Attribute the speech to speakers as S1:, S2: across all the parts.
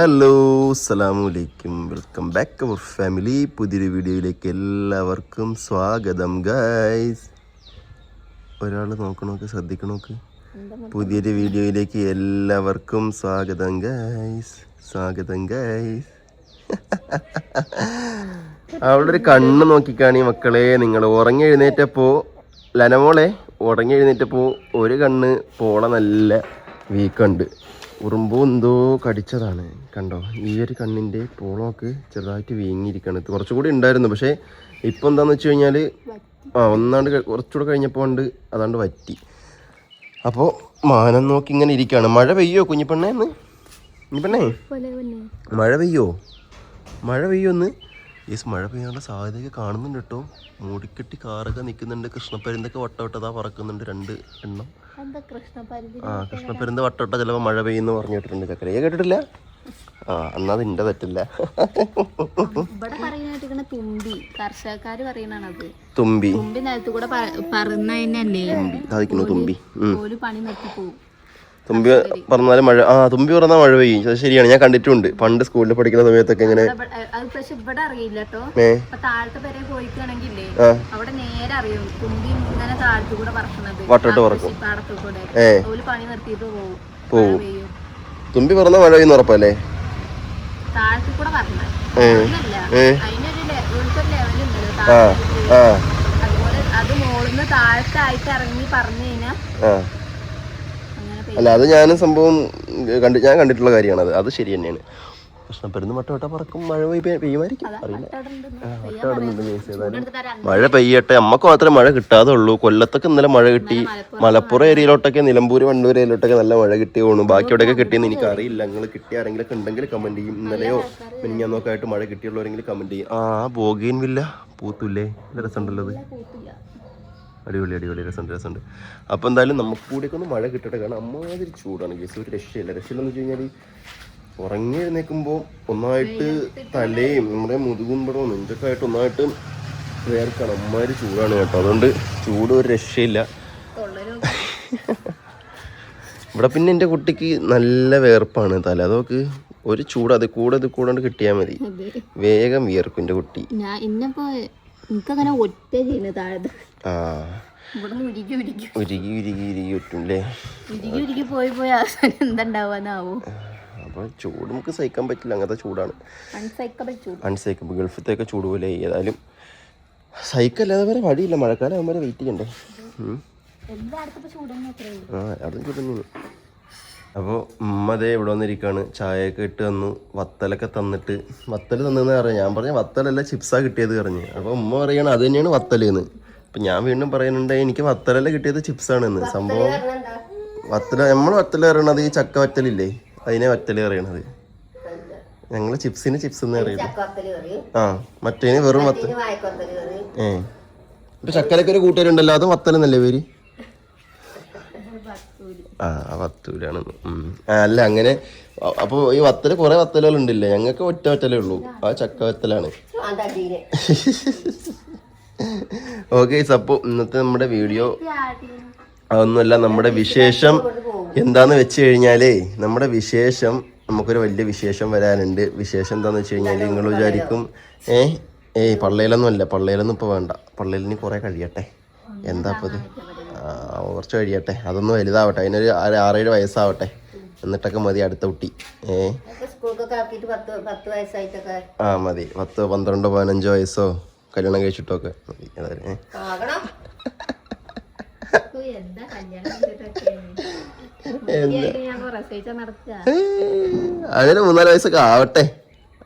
S1: Hello അസ്സലാമലൈക്കും, welcome back അവർ family. പുതിയൊരു വീഡിയോയിലേക്ക് എല്ലാവർക്കും സ്വാഗതം ഗൈസ്. ഒരാൾ നോക്കണോക്ക്, ശ്രദ്ധിക്കണോക്ക്. പുതിയൊരു വീഡിയോയിലേക്ക് എല്ലാവർക്കും സ്വാഗതം ഗൈസ്, സ്വാഗതം ഗൈസ്. അവളുടെ ഒരു കണ്ണ് നോക്കിക്കാണി മക്കളെ. നിങ്ങൾ ഉറങ്ങി എഴുന്നേറ്റപ്പോൾ ലനമോളെ ഉറങ്ങി എഴുന്നേറ്റപ്പോൾ ഒരു കണ്ണ് പോള നല്ല വീക്കുണ്ട്. ഉറുമ്പോ എന്തോ കടിച്ചതാണ്, കണ്ടോ? ഈ ഒരു കണ്ണിൻ്റെ പോളമൊക്കെ ചെറുതായിട്ട് വീങ്ങിയിരിക്കുകയാണ്. കുറച്ചുകൂടി ഉണ്ടായിരുന്നു, പക്ഷേ ഇപ്പം എന്താണെന്ന് വെച്ച് കഴിഞ്ഞാൽ ഒന്നാണ്ട് കുറച്ചുകൂടെ കഴിഞ്ഞപ്പോൾ ഉണ്ട് അതാണ്ട് വറ്റി. അപ്പോൾ മാനം നോക്കി ഇങ്ങനെ ഇരിക്കുകയാണ്. മഴ പെയ്യോ കുഞ്ഞിപ്പെണ്ണേ? കുഞ്ഞിപ്പെണ്ണേ മഴ പെയ്യോ? മഴ പെയ്യോന്ന്? യെസ്, മഴ പെയ്യാനുള്ള സാധ്യതയൊക്കെ കാണുന്നുണ്ട് കേട്ടോ. മൂടിക്കെട്ടി കാറൊക്കെ നിൽക്കുന്നുണ്ട്. കൃഷ്ണപ്പരുന്തൊക്കെ വട്ടവട്ടതാ പറക്കുന്നുണ്ട്, 2 എണ്ണം. കൃഷ്ണപ്പരുന്ത് വട്ടവട്ട ചിലപ്പോൾ മഴ പെയ്യുന്നു പറഞ്ഞു കേട്ടിട്ടുണ്ട്. ചക്കരയെ കേട്ടിട്ടില്ല? എന്നാ അതിൻ്റെ തെറ്റില്ല. തുമ്പി തുമ്പി തുമ്പി പറഞ്ഞാലും മഴ, തുമ്പി പറഞ്ഞാൽ മഴ പെയ്യും. അത് ശരിയാണ്, ഞാൻ കണ്ടിട്ടുണ്ട് പണ്ട് സ്കൂളിൽ പഠിക്കുന്ന സമയത്തൊക്കെ. ഇങ്ങനെ വട്ടോട്ട് പറക്കും. പോവും. തുമ്പി പറഞ്ഞ മഴ പെയ്യുന്ന ഉറപ്പല്ലേ? അല്ല, അത് ഞാനും സംഭവം ഞാൻ കണ്ടിട്ടുള്ള കാര്യമാണ്. അത് ശരി തന്നെയാണ്. കൃഷ്ണപ്പരുന്ന് വട്ടവട്ട പറക്കും, മഴ പെയ്യുമായിരിക്കും, അറിയില്ല. മഴ പെയ്യട്ടെ, അമ്മക്ക് മാത്രമേ മഴ കിട്ടാതെ ഉള്ളൂ. കൊല്ലത്തൊക്കെ ഇന്നലെ മഴ കിട്ടി. മലപ്പുറം ഏരിയയിലോട്ടൊക്കെ, നിലമ്പൂർ വണ്ടൂർ ഏരിയയിലോട്ടൊക്കെ നല്ല മഴ കിട്ടി തോന്നുന്നു. ബാക്കി എവിടെയൊക്കെ കിട്ടിയെന്ന് എനിക്ക് അറിയില്ല. നിങ്ങൾ കിട്ടിയ ആരെങ്കിലൊക്കെ ഉണ്ടെങ്കിൽ കമന്റ് ചെയ്യും. ഇന്നലെയോ മിനിഞ്ഞാന്നൊക്കെ ആയിട്ട് മഴ കിട്ടിയുള്ളവരെങ്കിലും കമന്റ് ചെയ്യും. ബോഗെയിൻ വില്ല പൂത്തൂല്ലേ? രസമുണ്ടല്ലോ അത്. അടിപൊളി അടിപൊളി, രസമുണ്ട്. അപ്പോൾ എന്തായാലും നമുക്ക് കൂടിയൊക്കെ ഒന്ന് മഴ കിട്ടട്ടെ. കാരണം അമ്മാതിരി ചൂടാണ് കേസ്. ഒരു രക്ഷയില്ല. രക്ഷയില്ലെന്ന് വെച്ച് കഴിഞ്ഞാൽ ഉറങ്ങി എഴുന്നേൽക്കുമ്പോൾ ഒന്നായിട്ട് തലയും നമ്മുടെ മുതുകുമ്പടവും നെഞ്ചൊക്കെ ആയിട്ട് ഒന്നായിട്ട് വേർക്കാണ്. അമ്മാതിരി ചൂടാണ് കേട്ടോ. അതുകൊണ്ട് ചൂട് ഒരു രക്ഷയില്ല ഇവിടെ. പിന്നെ എൻ്റെ കുട്ടിക്ക് നല്ല വേർപ്പാണ് തല. അതൊക്കെ ഒരു ചൂട് അത് കൂടാണ്ട് കിട്ടിയാൽ മതി, വേഗം വിയർക്കും എൻ്റെ കുട്ടി. അപ്പോൾ ചൂട് നമുക്ക് സഹിക്കാൻ പറ്റില്ല, അങ്ങനത്തെ ചൂടാണ്. അൺസൈക്കബിൾ. ഗൾഫിലത്തെയൊക്കെ ചൂട് പോലെ. ഏതായാലും സഹിക്കല്ലാതെ വരെ വഴിയില്ല. മഴക്കാലം ആകുമ്പോൾ വെയിറ്റ് ചെയ്യണ്ടേ? അതും ചൂടൊന്നും. അപ്പോൾ ഉമ്മതേ ഇവിടെ വന്നിരിക്കുകയാണ്. ചായയൊക്കെ ഇട്ട് തന്നു, വത്തലൊക്കെ തന്നിട്ട്. വത്തൽ തന്നെന്ന് പറഞ്ഞു. ഞാൻ പറഞ്ഞ വത്തലല്ല ചിപ്സാണ് കിട്ടിയത് പറഞ്ഞു. അപ്പോൾ ഉമ്മ പറയണം അത് തന്നെയാണ് വത്തലെന്ന്. അപ്പം ഞാൻ വീണ്ടും പറയുന്നുണ്ട് എനിക്ക് വത്തലല്ല കിട്ടിയത് ചിപ്സാണെന്ന്. സംഭവം വത്തല, നമ്മൾ വത്തൽ പറയണത് ഈ ചക്ക വത്തലില്ലേ, അതിനെ വത്തൽ പറയണത്. ഞങ്ങൾ ചിപ്സിന് ചിപ്സ് എന്ന് പറയുന്നത്. മറ്റേന് വെറും വത്തൽ. ഇപ്പൊ ചക്കരക്ക് ഒരു കൂട്ടുകാരുണ്ടല്ലോ, അത് വത്തലെന്നല്ലേ പേര്? വത്തൂരാണ്. അല്ല അങ്ങനെ. അപ്പോൾ ഈ വത്തല് കുറെ വത്തലുകൾ ഉണ്ടല്ലേ? ഞങ്ങൾക്ക് ഒറ്റ വത്തലേ ഉള്ളൂ, ആ ചക്ക വത്തലാണ്. ഓക്കെ, അപ്പോൾ ഇന്നത്തെ നമ്മുടെ വീഡിയോ അതൊന്നുമല്ല. നമ്മുടെ വിശേഷം എന്താന്ന് വെച്ച് കഴിഞ്ഞാലേ, നമ്മുടെ വിശേഷം നമുക്കൊരു വലിയ വിശേഷം വരാനുണ്ട്. വിശേഷം എന്താന്ന് വെച്ച് കഴിഞ്ഞാൽ നിങ്ങൾ വിചാരിക്കും പള്ളയിലൊന്നും അല്ല. പള്ളയിലൊന്നും ഇപ്പോൾ വേണ്ട. പള്ളയിലിന് കുറേ കഴിയട്ടെ. എന്താ ഇപ്പോൾ ഇത്? കുറച്ച് കഴിയട്ടെ, അതൊന്നും വലുതാവട്ടെ. അതിനൊരു 6-7 വയസ്സാവട്ടെ, എന്നിട്ടൊക്കെ മതി അടുത്ത കുട്ടി. മതി. 10, 12, 15 വയസ്സോ കല്യാണം കഴിച്ചിട്ടൊക്കെ മതി. അതിന് 3-4 വയസ്സൊക്കെ ആവട്ടെ.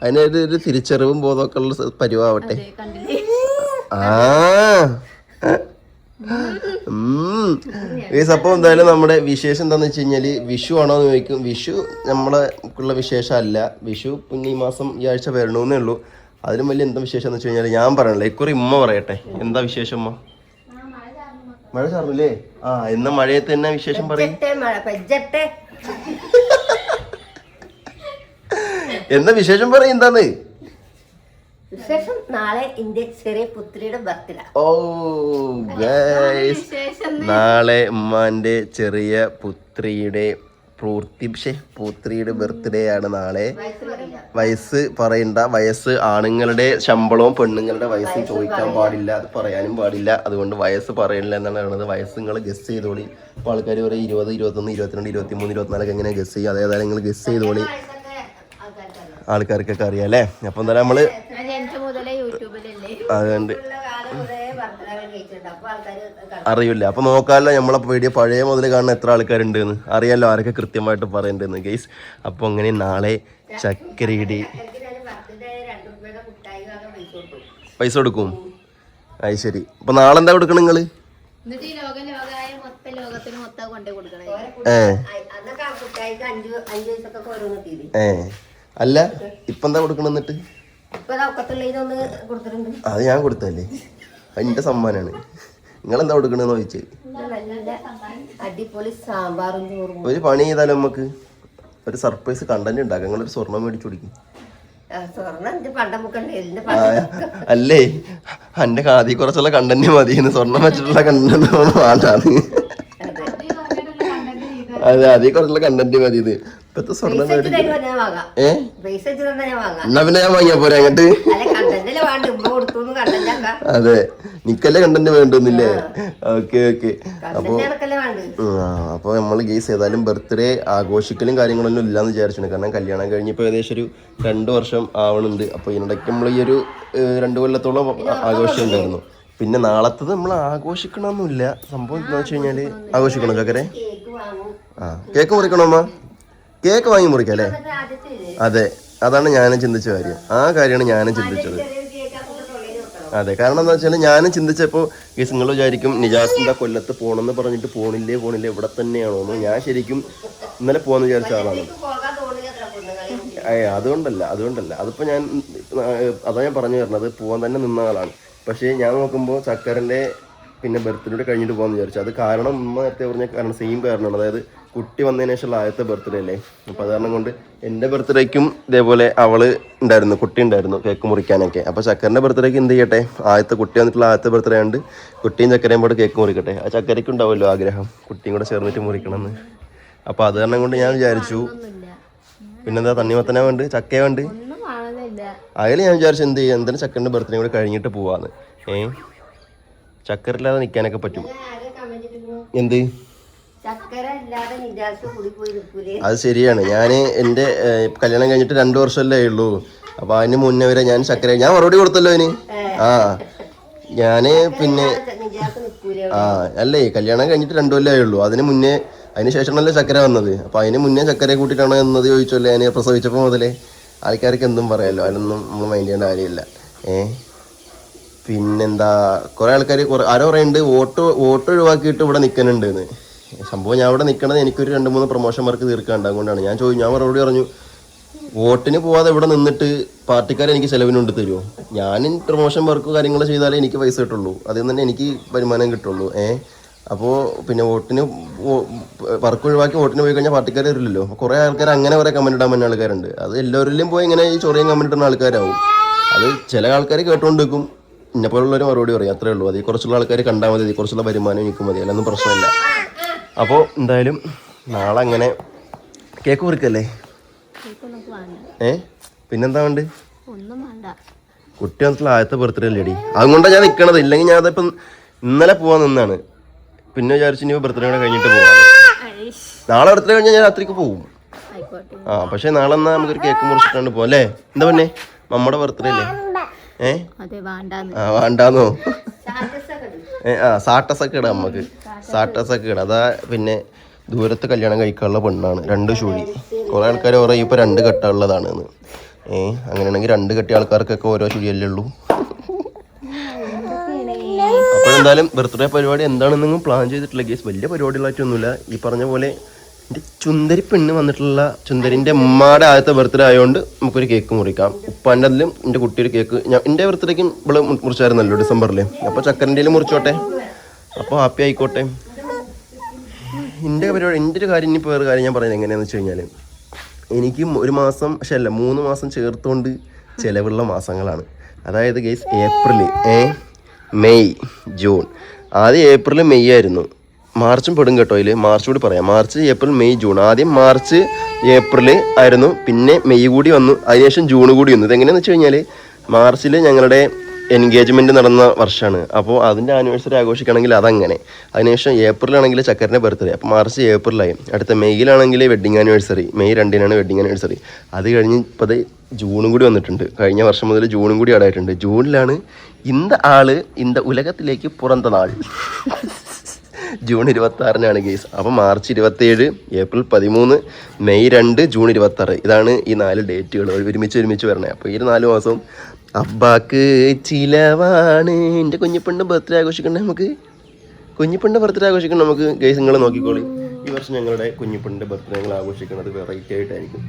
S1: അതിനൊരു തിരിച്ചറിവും ബോധമൊക്കെ ഉള്ള പരിവാവട്ടെ. അപ്പോൾ എന്തായാലും നമ്മുടെ വിശേഷം എന്താന്ന് വെച്ച് കഴിഞ്ഞാല്, വിഷു ആണോ എന്ന് ചോദിക്കും. വിഷു നമ്മളെക്കുള്ള വിശേഷം അല്ല. വിഷു പിന്നെ ഈ മാസം, ഈ ആഴ്ച വരണമെന്നേ ഉള്ളൂ. അതിലും വലിയ എന്താ വിശേഷം എന്ന് വെച്ച് കഴിഞ്ഞാൽ ഞാൻ പറയണല്ലോ. ഇക്കുറി ഉമ്മ പറയട്ടെ എന്താ വിശേഷം. ഉമ്മ മഴ ചാർന്നില്ലേ? എന്ന മഴയത്ത് തന്നെ വിശേഷം പറയും. എന്താ വിശേഷം പറയും? എന്താന്ന്
S2: വിശേഷം? നാളെ എന്റെ ചെറിയ പുത്രിയുടെ ബർത്ത്ഡേ.
S1: നാളെ ഉമ്മാന്റെ ചെറിയ പുത്രിയുടെ പുത്രിയുടെ ബർത്ത്ഡേ ആണ് നാളെ. വയസ്സ് പറയണ്ട, വയസ്സ് ആണുങ്ങളുടെ ശമ്പളവും പെണ്ണുങ്ങളുടെ വയസ്സും ചോദിക്കാൻ പാടില്ല, അത് പറയാനും പാടില്ല. അതുകൊണ്ട് വയസ്സ് പറയില്ല എന്നാണ് പറയുന്നത്. വയസ്സ് നിങ്ങൾ ഗസ് ചെയ്തോളി. അപ്പോൾ ആൾക്കാർ പറയും 20, 21, 22, 23, 24 എങ്ങനെ ഗസ് ചെയ്യും? അതേതായാലും നിങ്ങൾ ഗസ് ചെയ്തോളി, ആൾക്കാർക്കൊക്കെ അറിയാം അല്ലേ. അപ്പോൾ എന്തായാലും നമ്മള് അതുകൊണ്ട് അറിയില്ല. അപ്പൊ നോക്കാമല്ലോ നമ്മളെ വീഡിയോ പഴയ മുതൽ കാണുന്ന എത്ര ആൾക്കാരുണ്ട് എന്ന് അറിയാലോ, ആരൊക്കെ കൃത്യമായിട്ട് പറയണ്ടെന്ന് ഗൈസ്. അപ്പൊ അങ്ങനെ നാളെ ചക്കരയിടി പൈസ കൊടുക്കും. അത് ശരി. അപ്പൊ നാളെ എന്താ കൊടുക്കണം നിങ്ങള്? അല്ല ഇപ്പൊ എന്താ കൊടുക്കണം? എന്നിട്ട് അത് ഞാൻ കൊടുത്തല്ലേ, അതിന്റെ സമ്മാനാണ്. നിങ്ങളെന്താ കൊടുക്കണെന്ന് ചോദിച്ചത്. ഒരു പണി ചെയ്താലും നമുക്ക് ഒരു സർപ്രൈസ് കണ്ടന്റ് ഉണ്ടാക്കാം. നിങ്ങളൊരു സ്വർണം മേടിച്ചു കൊടുക്കും. അല്ലേ എന്റെ കാതി കുറച്ചുള്ള കണ്ടന്റ് മതി, സ്വർണം വെച്ചിട്ടുള്ള കണ്ടന്റ് വേണ്ടാന്ന്. അതെ, അതിൽ കുറച്ചുള്ള കണ്ടന്റ് മതി. ഇത് ഇപ്പത്തെ സ്വർണം എന്നാ പിന്നെ ഞാൻ വാങ്ങിയാ പോരാ അങ്ങോട്ട്. അതെ, നിക്കല്ലേ കണ്ടന്റ് വേണ്ടൊന്നില്ലേ? Okay okay. അപ്പൊ നമ്മള് ഗെയ്സ് ഏതായാലും ബർത്ത്ഡേ ആഘോഷിക്കലും കാര്യങ്ങളൊന്നും ഇല്ലാന്ന് വിചാരിച്ചു. കാരണം കല്യാണം കഴിഞ്ഞിപ്പോ ഏകദേശം ഒരു 2 വർഷം ആവണുണ്ട്. അപ്പൊ ഇതിനിടയ്ക്ക് നമ്മൾ ഈ ഒരു 2 കൊല്ലത്തോളം ആഘോഷിച്ചിട്ടുണ്ടായിരുന്നു. പിന്നെ നാളത്തത് നമ്മൾ ആഘോഷിക്കണമെന്നില്ല. സംഭവം എന്താ വെച്ച് കഴിഞ്ഞാല് ആഘോഷിക്കണോ ചക്കരെ? കേക്ക് മുറിക്കണോ അമ്മ? കേക്ക് വാങ്ങി മുറിക്കാം അല്ലേ? അതെ, അതാണ് ഞാനും ചിന്തിച്ച കാര്യം. ആ കാര്യമാണ് ഞാനും ചിന്തിച്ചത്. അതെ, കാരണം എന്താ വെച്ചാൽ ഞാനും ചിന്തിച്ചപ്പോൾ കേസ് നിങ്ങൾ വിചാരിക്കും നിജാസിന്റെ കൊല്ലത്ത് പോകണമെന്ന് പറഞ്ഞിട്ട് പോണില്ലേ ഇവിടെ തന്നെയാണോന്ന്. ഞാൻ ശരിക്കും ഇന്നലെ പോകാന്ന് വിചാരിച്ച ആളാണ്. അതുകൊണ്ടല്ല അതിപ്പോ ഞാൻ അതാ ഞാൻ പറഞ്ഞു തരുന്നത്, പോകാൻ തന്നെ നിന്ന ആളാണ്. പക്ഷേ ഞാൻ നോക്കുമ്പോൾ ചക്കരന്റെ പിന്നെ ബർത്ത്ഡേ കഴിഞ്ഞിട്ട് പോകാന്ന് വിചാരിച്ചു. അത് കാരണം ഉമ്മ നേരത്തെ പറഞ്ഞ കാരണം സെയിം കാരണമാണ്. അതായത് കുട്ടി വന്നതിന് ശേഷമുള്ള ആദ്യത്തെ ബർത്ത്ഡേ അല്ലേ. അപ്പോൾ അത് കാരണം കൊണ്ട് എൻ്റെ ബർത്ത്ഡേക്കും ഇതേപോലെ അവള് ഉണ്ടായിരുന്നു, കുട്ടി ഉണ്ടായിരുന്നു കേക്ക് മുറിക്കാനൊക്കെ. അപ്പോൾ ചക്കരൻ്റെ ബർത്ത്ഡേക്ക് എന്ത് ചെയ്യട്ടെ, കുട്ടി വന്നിട്ടുള്ള ആദ്യത്തെ ബർത്ത്ഡേ ആണ്ട് കുട്ടിയും ചക്കരയും കൂടെ കേക്ക് മുറിക്കട്ടെ. ആ ചക്കരയ്ക്ക് ഉണ്ടാവുമല്ലോ ആഗ്രഹം കുട്ടിയും കൂടെ ചേർന്നിട്ട് മുറിക്കണം എന്ന്. അപ്പോൾ അത് കാരണം കൊണ്ട് ഞാൻ വിചാരിച്ചു പിന്നെന്താ തണ്ണിമത്തനാ വേണ്ട, ചക്കയ വേണ്ട. അതിൽ ഞാൻ വിചാരിച്ചു എന്ത് ചെയ്യാം, എന്തായാലും ചക്കരൻ്റെ ബർത്ത്ഡേ കൂടെ കഴിഞ്ഞിട്ട് പോവാന്ന്. ചക്കരല്ലാതെ നിൽക്കാനൊക്കെ പറ്റും. എന്ത്? അത് ശരിയാണ്. ഞാൻ എൻ്റെ കല്യാണം കഴിഞ്ഞിട്ട് 2 വർഷമല്ലേ ഉള്ളൂ. അപ്പൊ അതിന് മുന്നേ വരെ ഞാൻ ചക്കര ഞാൻ മറുപടി കൊടുത്തല്ലോ അതിന്. ഞാന് പിന്നെ അല്ലേ കല്യാണം കഴിഞ്ഞിട്ട് 2 കൊല്ലമേ ഉള്ളൂ. അതിന് ശേഷമാണല്ലോ ചക്കര വന്നത്. അപ്പൊ അതിന് മുന്നേ ചക്കരയെ കൂട്ടിയിട്ടാണോ എന്നത് ചോദിച്ചല്ലേ ഞാൻ പ്രസവിച്ചപ്പോൾ മുതലേ. ആൾക്കാർക്ക് എന്തും പറയാമല്ലോ, അതിനൊന്നും നമ്മൾ മൈൻഡ് ചെയ്യേണ്ട കാര്യമില്ല. പിന്നെന്താ കുറെ ആൾക്കാർ ആരോ പറയുന്നുണ്ട് വോട്ട് ഒഴിവാക്കിയിട്ട് ഇവിടെ നിൽക്കുന്നുണ്ട് എന്ന്. സംഭവം ഞാൻ ഇവിടെ നിൽക്കണത് എനിക്കൊരു 2-3 പ്രൊമോഷൻ വർക്ക് തീർക്കാണ്ട്. അതുകൊണ്ടാണ് ഞാൻ മറുപടി പറഞ്ഞു വോട്ടിന് പോവാതെ ഇവിടെ നിന്നിട്ട് പാർട്ടിക്കാരെ എനിക്ക് ചെലവിനുണ്ട് തരുമോ? ഞാൻ പ്രൊമോഷൻ വർക്ക് കാര്യങ്ങൾ ചെയ്താലേ എനിക്ക് പൈസ കിട്ടുള്ളൂ, അതിൽ നിന്ന് തന്നെ എനിക്ക് വരുമാനം കിട്ടുള്ളൂ. അപ്പോൾ പിന്നെ വോട്ടിന് വർക്ക് ഒഴിവാക്കി വോട്ടിന് പോയി കഴിഞ്ഞാൽ പാർട്ടിക്കാർ വരില്ലല്ലോ. കുറേ ആൾക്കാർ അങ്ങനെ കുറേ കമന്റ് ഇടാൻ പറ്റുന്ന ആൾക്കാരുണ്ട്. അത് എല്ലാവരിലും പോയി ഇങ്ങനെ ഈ ചൊറിയും കമന്റ് ഇടുന്ന ആൾക്കാരാവും. അത് ചില ആൾക്കാർ കേട്ടുകൊണ്ട് വെക്കും, ഇന്നെപ്പോലുള്ളവർ മറുപടി പറയും, അത്രേ ഉള്ളൂ. അതിൽ കുറച്ചുള്ള ആൾക്കാർ കണ്ടാൽ മതി, കുറച്ചുള്ള വരുമാനം എനിക്ക് മതി, അല്ലൊന്നും പ്രശ്നമില്ല. അപ്പോൾ എന്തായാലും നാളെ അങ്ങനെ കേക്ക് മുറിക്കല്ലേ? പിന്നെന്താ വേണ്ട? കുട്ടി വന്നിട്ടുള്ള ആദ്യത്തെ ബർത്ത്ഡേ അല്ലേടി, അതുകൊണ്ടാണ് ഞാൻ നിൽക്കണത്. ഇല്ലെങ്കിൽ ഞാൻ അതിപ്പം ഇന്നലെ പോവാൻ നിന്നാണ്. പിന്നെ വിചാരിച്ചു ഇനി ബർത്ത്ഡേ കൂടെ കഴിഞ്ഞിട്ട് പോവാം. നാളെ ബർത്ത്ഡേ കഴിഞ്ഞാൽ ഞാൻ രാത്രിക്ക് പോകും. പക്ഷെ നാളെ എന്നാ നമുക്കൊരു കേക്ക് മുറിച്ചിട്ടാണ്ട് പോവാം അല്ലേ? എന്താ പിന്നെ നമ്മുടെ ബർത്ത്ഡേ അല്ലേ? വേണ്ടാന്നോ? സാട്ടസൊക്കെ ഇടാം നമുക്ക്, സാട്ടസൊക്കെ ഇടാം. അതാ പിന്നെ ദൂരത്ത് കല്യാണം കഴിക്കാനുള്ള പെണ്ണാണ്. 2 ചൂടി. കുറെ ആൾക്കാർ പറയും ഇപ്പൊ 2 കെട്ടുള്ളതാണ് എന്ന്. അങ്ങനെയാണെങ്കിൽ 2 കെട്ടിയ ആൾക്കാർക്കൊക്കെ ഓരോ ചുഴിയല്ലേ ഉള്ളൂ. അപ്പോഴെന്തായാലും ബർത്ത്ഡേ പരിപാടി എന്താണെന്ന് പ്ലാൻ ചെയ്തിട്ടില്ല ഗേസ്. വലിയ പരിപാടികളായിട്ടൊന്നുമില്ല. ഈ പറഞ്ഞ പോലെ എൻ്റെ ചുന്ദരി പെണ്ണ് വന്നിട്ടുള്ള ചുന്ദരിൻ്റെ ഉമ്മയുടെ ആദ്യത്തെ ബർത്ത്ഡേ ആയതുകൊണ്ട് നമുക്കൊരു കേക്ക് മുറിക്കാം. ഉപ്പാൻ്റെ അതിലും എൻ്റെ കുട്ടിയൊരു കേക്ക് എൻ്റെ ബർത്ത്ഡേക്കും ഇവിടെ മുറിച്ചായിരുന്നല്ലോ ഡിസംബറിൽ. അപ്പോൾ ചക്കരൻ്റെയിലും മുറിച്ചോട്ടെ, അപ്പോൾ ഹാപ്പി ആയിക്കോട്ടെ. എൻ്റെ പരിപാടി എൻ്റെ ഒരു കാര്യം ഇനിയിപ്പോൾ വേറെ കാര്യം ഞാൻ പറയുന്നത് എങ്ങനെയാണെന്ന് വെച്ച് കഴിഞ്ഞാൽ എനിക്ക് 1 മാസം 3 മാസം ചേർത്തുകൊണ്ട് ചിലവുള്ള മാസങ്ങളാണ്. അതായത് ഗൈസ് ഏപ്രിൽ, മെയ്, ജൂൺ. ആദ്യം ഏപ്രിൽ മെയ് ആയിരുന്നു. മാർച്ചും പെടും കേട്ടോ അതിൽ. മാർച്ച് കൂടി പറയാം. March, April, May, June. ആദ്യം മാർച്ച് ഏപ്രിൽ ആയിരുന്നു, പിന്നെ മെയ് കൂടി വന്നു, അതിനുശേഷം ജൂൺ കൂടി വന്നു. ഇതെങ്ങനെയാണെന്ന് വെച്ച് കഴിഞ്ഞാൽ മാർച്ചിൽ ഞങ്ങളുടെ എൻഗേജ്മെൻറ്റ് നടന്ന വർഷമാണ്. അപ്പോൾ അതിൻ്റെ ആനിവേഴ്സറി ആഘോഷിക്കണമെങ്കിൽ അതങ്ങനെ. അതിനുശേഷം ഏപ്രിലാണെങ്കിൽ ചക്കരൻ്റെ ബർത്ത്ഡേ, അപ്പോൾ മാർച്ച് ഏപ്രിലായി. അടുത്ത മെയ്യിലാണെങ്കിൽ വെഡ്ഡിങ് ആനിവേഴ്സറി, മെയ് 2-നാണ് വെഡ്ഡിങ് ആനിവേഴ്സറി. അത് കഴിഞ്ഞ് ഇപ്പോൾ അത് ജൂണും കൂടി വന്നിട്ടുണ്ട്. കഴിഞ്ഞ വർഷം മുതൽ ജൂണും കൂടി ആടായിട്ടുണ്ട്. ജൂണിലാണ് இந்த ഉലകത്തിലേക്ക് പുറന്ത നാൾ. ജൂൺ 26-നാണ് ഗെയ്സ്. അപ്പോൾ മാർച്ച് 27, ഏപ്രിൽ 13, മെയ് 2, ജൂൺ 26. ഇതാണ് ഈ 4 ഡേറ്റുകൾ ഒരുമിച്ച് വരണേ. അപ്പോൾ ഈ 4 മാസം അബ്ബാക്ക് ചിലവാണ്. എൻ്റെ കുഞ്ഞിപ്പണ്ട് ബർത്ത്ഡേ ആഘോഷിക്കണ്ടേ നമുക്ക്? കുഞ്ഞിപ്പണ്ട് ബർത്ത്ഡേ ആഘോഷിക്കണം നമുക്ക് ഗെയ്സ്. നിങ്ങൾ നോക്കിക്കോളി, ഈ വർഷം ഞങ്ങളുടെ കുഞ്ഞിപ്പണ്ട് ബർത്ത്ഡേ ഞങ്ങൾ ആഘോഷിക്കുന്നത് വെറൈറ്റി ആയിട്ടായിരിക്കും.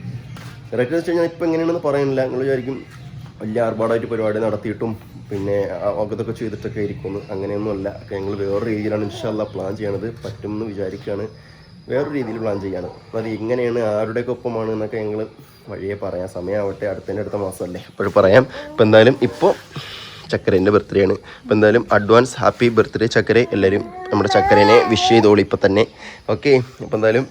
S1: വെറൈറ്റി വെച്ച് കഴിഞ്ഞാൽ ഇപ്പോൾ എങ്ങനെയാണെന്ന് പറയുന്നില്ല. നിങ്ങൾ വിചാരിക്കും വലിയ ആർഭാടമായിട്ട് പരിപാടി നടത്തിയിട്ടും പിന്നെ അതൊക്കെ ചെയ്തിട്ടൊക്കെ ഇരിക്കുന്നു. അങ്ങനെയൊന്നുമല്ല. ഞങ്ങൾ വേറൊരു രീതിയിലാണ് ഇൻഷാല്ലാ പ്ലാൻ ചെയ്യണത്. പറ്റുമെന്ന് വിചാരിക്കുകയാണ്. വേറൊരു രീതിയിൽ പ്ലാൻ ചെയ്യാണ്. അത് എങ്ങനെയാണ്, ആരുടെയൊക്കെ ഒപ്പമാണ് എന്നൊക്കെ ഞങ്ങൾ വഴിയെ പറയാം. സമയമാവട്ടെ, അടുത്ത മാസമല്ലേ, അപ്പോഴും പറയാം. ഇപ്പം എന്തായാലും ഇപ്പോൾ ചക്കരേൻ്റെ ബർത്ത്ഡേ ആണ്. അപ്പോൾ എന്തായാലും അഡ്വാൻസ് ഹാപ്പി ബർത്ത്ഡേ ചക്കര. എല്ലാവരും നമ്മുടെ ചക്കരേനെ വിഷ് ചെയ്തോളി ഇപ്പം തന്നെ. ഓക്കെ, അപ്പോൾ എന്തായാലും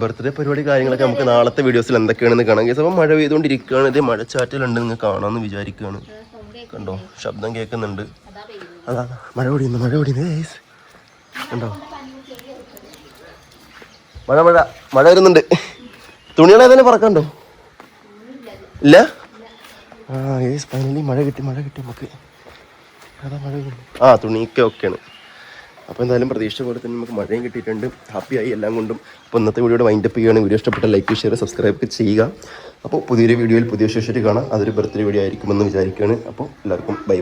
S1: ബർത്ത്ഡേ പരിപാടി കാര്യങ്ങളൊക്കെ നമുക്ക് നാളത്തെ വീഡിയോസിൽ എന്തൊക്കെയാണെന്ന് കാണാം. കേസ് അപ്പോൾ മഴ പെയ്തുകൊണ്ടിരിക്കുകയാണ്. ഇത് മഴച്ചാറ്റലുണ്ട്, നിങ്ങൾ കാണാമെന്ന് വിചാരിക്കുകയാണ്. കണ്ടോ, ശബ്ദം കേൾക്കുന്നുണ്ട്. അതാ മഴ പൊടിയുന്നു കേസ്. കണ്ടോ, മഴ വരുന്നുണ്ട്. തുണികളെ തന്നെ പറക്കണ്ടോ? ഇല്ല. കേസ് ഫൈനലി മഴ കിട്ടി നമുക്ക്. അതാ മഴ വരുന്നു. തുണിയൊക്കെ ഓക്കെയാണ്. അപ്പോൾ എന്തായാലും പ്രതീക്ഷ പോലെ തന്നെ നമുക്ക് മഴയും കിട്ടിയിട്ടുണ്ട്. ഹാപ്പിയായി എല്ലാം കൊണ്ടും. അപ്പോൾ ഇന്നത്തെ വീഡിയോയുടെ വൈൻഡപ്പ് ചെയ്യുകയാണ്. വീഡിയോ ഇഷ്ടപ്പെട്ട ലൈക്ക്, ഷെയർ, സബ്സ്ക്രൈബ് ചെയ്യുക. അപ്പോൾ പുതിയൊരു വീഡിയോയിൽ പുതിയ വിശേഷമായിട്ട് കാണാം. അതൊരു ബർത്ത്ഡേ വീഡിയോ ആയിരിക്കുമെന്ന് വിചാരിക്കുകയാണ്. അപ്പോൾ എല്ലാവർക്കും ബൈ.